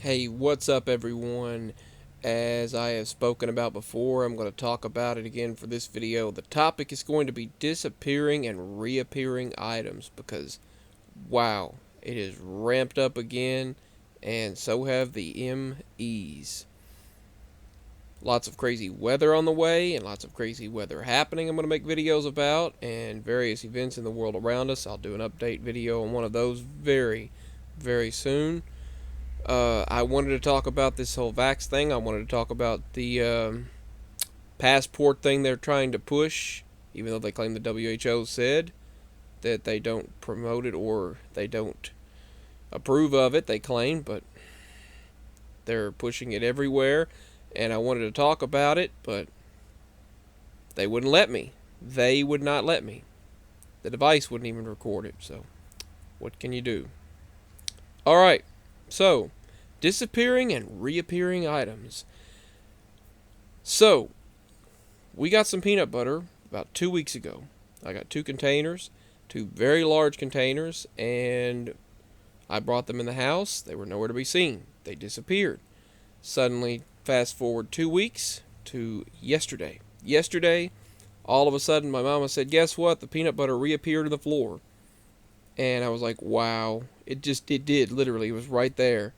Hey, what's up, everyone? As I have spoken about before, I'm going to talk about it again for this video. The topic is going to be disappearing and reappearing items because, wow, it is ramped up again, and so have the MEs. Lots of crazy weather on the way, and lots of crazy weather happening I'm going to make videos about, and various events in the world around us. I'll do an update video on one of those very, very soon. I wanted to talk about this whole vax thing. I wanted to talk about the passport thing they're trying to push, even though they claim the WHO said that they don't promote it or they don't approve of it. They claim, but they're pushing it everywhere. And I wanted to talk about it, but they wouldn't let me. They would not let me. The device wouldn't even record it, so what can you do? Alright, so disappearing and reappearing items. So, we got some peanut butter about 2 weeks ago. I got 2 containers, 2 very large containers, and I brought them in the house. They were nowhere to be seen. They disappeared. Suddenly, fast forward 2 weeks to yesterday. Yesterday, all of a sudden, my mama said, "Guess what? The peanut butter reappeared on the floor." And I was like, wow. It did, literally. It was right there.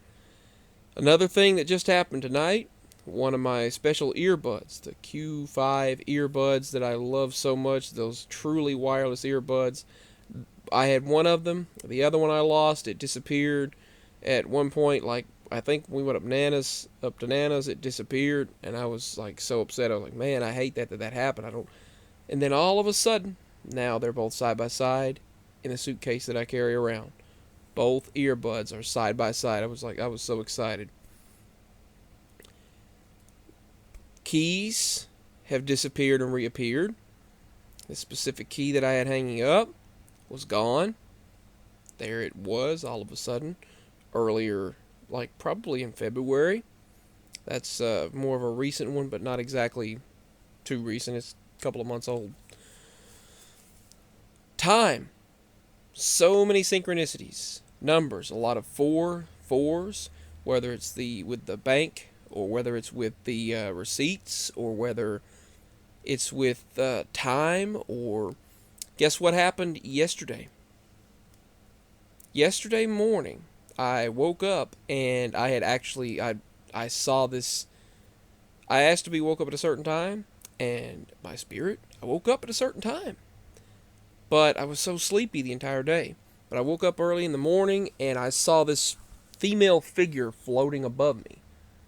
Another thing that just happened tonight, one of my special earbuds, the Q5 earbuds that I love so much, those truly wireless earbuds. I had one of them. The other one I lost. It disappeared. At one point, like, I think we went up to Nana's, it disappeared, and I was like so upset. I was like, man, I hate that happened. I don't. And then all of a sudden, now they're both side by side in a suitcase that I carry around. Both earbuds are side by side. I was so excited. Keys have disappeared and reappeared. The specific key that I had hanging up was gone. There it was all of a sudden. Earlier, like probably in February. That's more of a recent one, but not exactly too recent. It's a couple of months old. Time. So many synchronicities. Numbers. A lot of fours. Whether it's with the bank, or whether it's with the receipts, or whether it's with time, or guess what happened yesterday? Yesterday morning, I woke up and I saw this. I asked to be woke up at a certain time, and my spirit, I woke up at a certain time. But I was so sleepy the entire day. But I woke up early in the morning and I saw this female figure floating above me.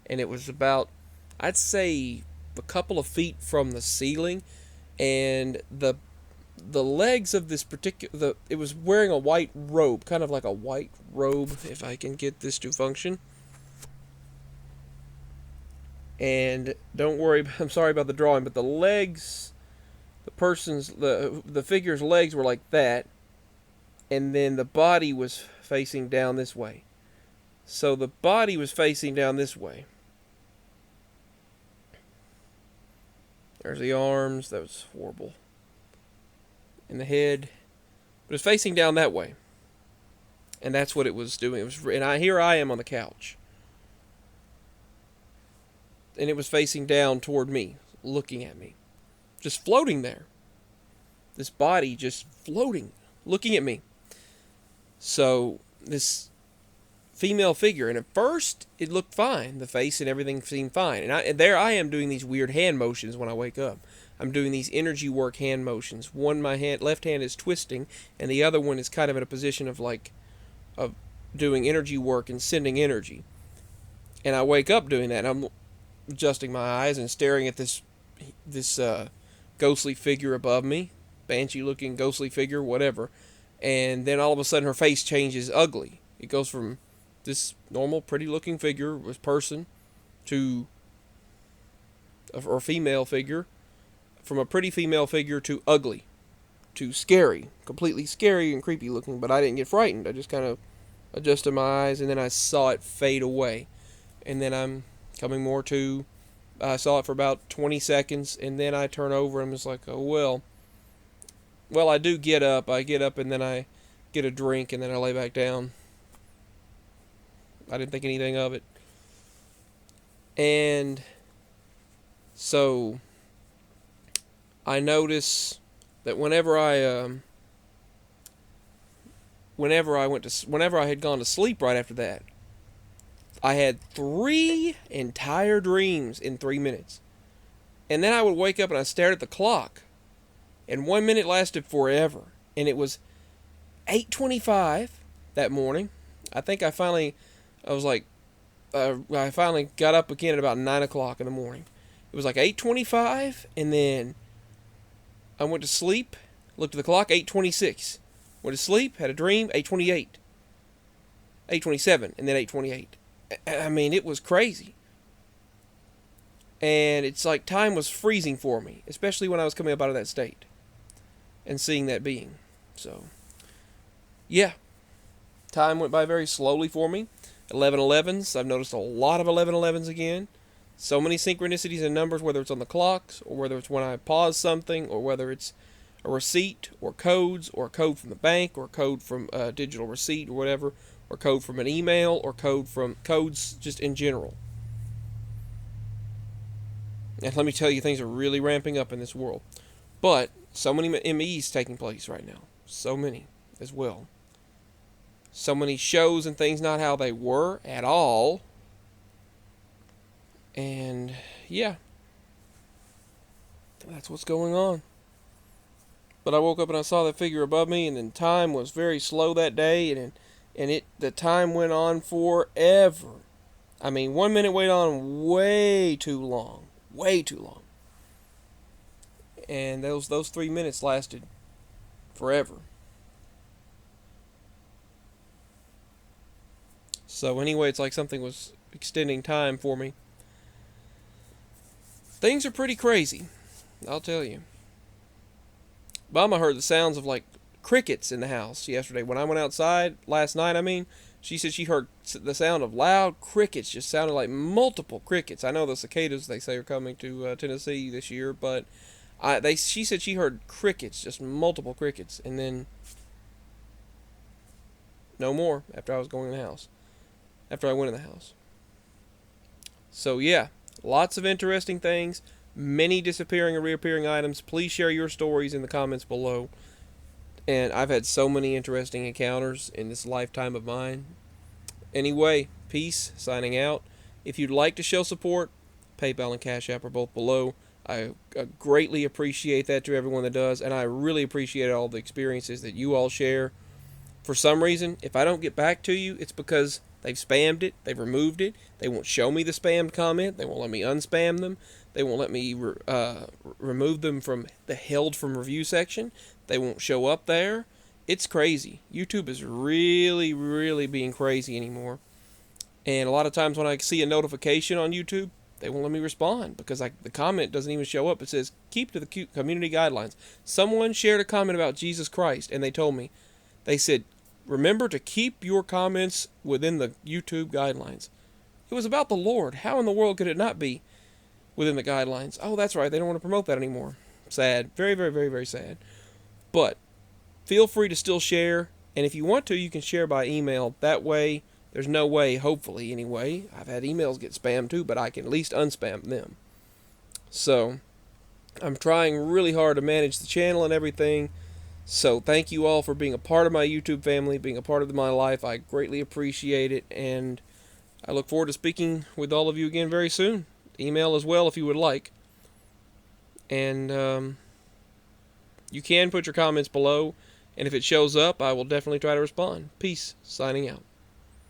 And it was about, I'd say, a couple of feet from the ceiling, and the legs of this particular, it was wearing a white robe, kind of like a white robe, if I can get this to function. And don't worry, I'm sorry about the drawing, but the legs, the figure's legs were like that, and then the body was facing down this way. So the body was facing down this way. There's the arms. That was horrible. And the head. But it was facing down that way. And that's what it was doing. Here I am on the couch. And it was facing down toward me, looking at me. Just floating there. This body just floating, looking at me. So, this female figure, and at first it looked fine. The face and everything seemed fine. And there I am doing these weird hand motions when I wake up. I'm doing these energy work hand motions. My left hand is twisting, and the other one is kind of in a position of doing energy work and sending energy. And I wake up doing that, and I'm adjusting my eyes and staring at this ghostly figure above me, banshee-looking ghostly figure, whatever. And then all of a sudden her face changes ugly. It goes from this normal, pretty-looking figure with person to or female figure, from a pretty female figure to ugly, to scary, completely scary and creepy looking. But I didn't get frightened. I just kind of adjusted my eyes, and then I saw it fade away. And then I'm coming more to. I saw it for about 20 seconds, and then I turn over and I'm just like, oh well. Well, I do get up. I get up and then I get a drink and then I lay back down. I didn't think anything of it. And so I notice that whenever I had gone to sleep right after that, I had 3 entire dreams in 3 minutes. And then I would wake up and I stared at the clock, and 1 minute lasted forever. And it was 8:25 that morning. I think I finally got up again at about 9 o'clock in the morning. It was like 8:25, and then I went to sleep, looked at the clock, 8:26. Went to sleep, had a dream, 8:28. 8:27, and then 8:28. I mean, it was crazy. And it's like time was freezing for me, especially when I was coming up out of that state and seeing that being. So, yeah, time went by very slowly for me. 11:11s, I've noticed a lot of 11:11s again. So many synchronicities and numbers, whether it's on the clocks, or whether it's when I pause something, or whether it's a receipt, or codes, or a code from the bank, or a code from a digital receipt, or whatever, or code from an email, or codes just in general. And let me tell you, things are really ramping up in this world. But so many MEs taking place right now. So many as well. So many shows and things not how they were at all. And yeah, that's what's going on. But I woke up and I saw that figure above me, and then time was very slow that day, and the time went on forever. I mean, 1 minute went on way too long. Way too long. And those 3 minutes lasted forever. So anyway, it's like something was extending time for me. Things are pretty crazy, I'll tell you. Mama heard the sounds of like crickets in the house yesterday. When I went outside last night, she said she heard the sound of loud crickets, just sounded like multiple crickets. I know the cicadas, they say, are coming to Tennessee this year, but she said she heard crickets, just multiple crickets, and then no more after I was going in the house, after I went in the house. So yeah, lots of interesting things, many disappearing and reappearing items. Please share your stories in the comments below. And I've had so many interesting encounters in this lifetime of mine. Anyway, peace, signing out. If you'd like to show support, PayPal and Cash App are both below. I greatly appreciate that to everyone that does, and I really appreciate all the experiences that you all share. For some reason, if I don't get back to you, it's because they've spammed it, they've removed it, they won't show me the spammed comment, they won't let me unspam them, they won't let me remove them from the held from review section, they won't show up there. It's crazy. YouTube is really, really being crazy anymore. And a lot of times when I see a notification on YouTube, they won't let me respond because the comment doesn't even show up. It says, keep to the community guidelines. Someone shared a comment about Jesus Christ, and they said, remember to keep your comments within the YouTube guidelines. It was about the Lord. How in the world could it not be within the guidelines? Oh, that's right. They don't want to promote that anymore. Sad. Very, very, very, very sad. But feel free to still share. And if you want to, you can share by email. That way, there's no way, hopefully anyway, I've had emails get spammed too, but I can at least unspam them. So, I'm trying really hard to manage the channel and everything. So, thank you all for being a part of my YouTube family, being a part of my life. I greatly appreciate it, and I look forward to speaking with all of you again very soon. Email as well if you would like. And you can put your comments below, and if it shows up, I will definitely try to respond. Peace. Signing out.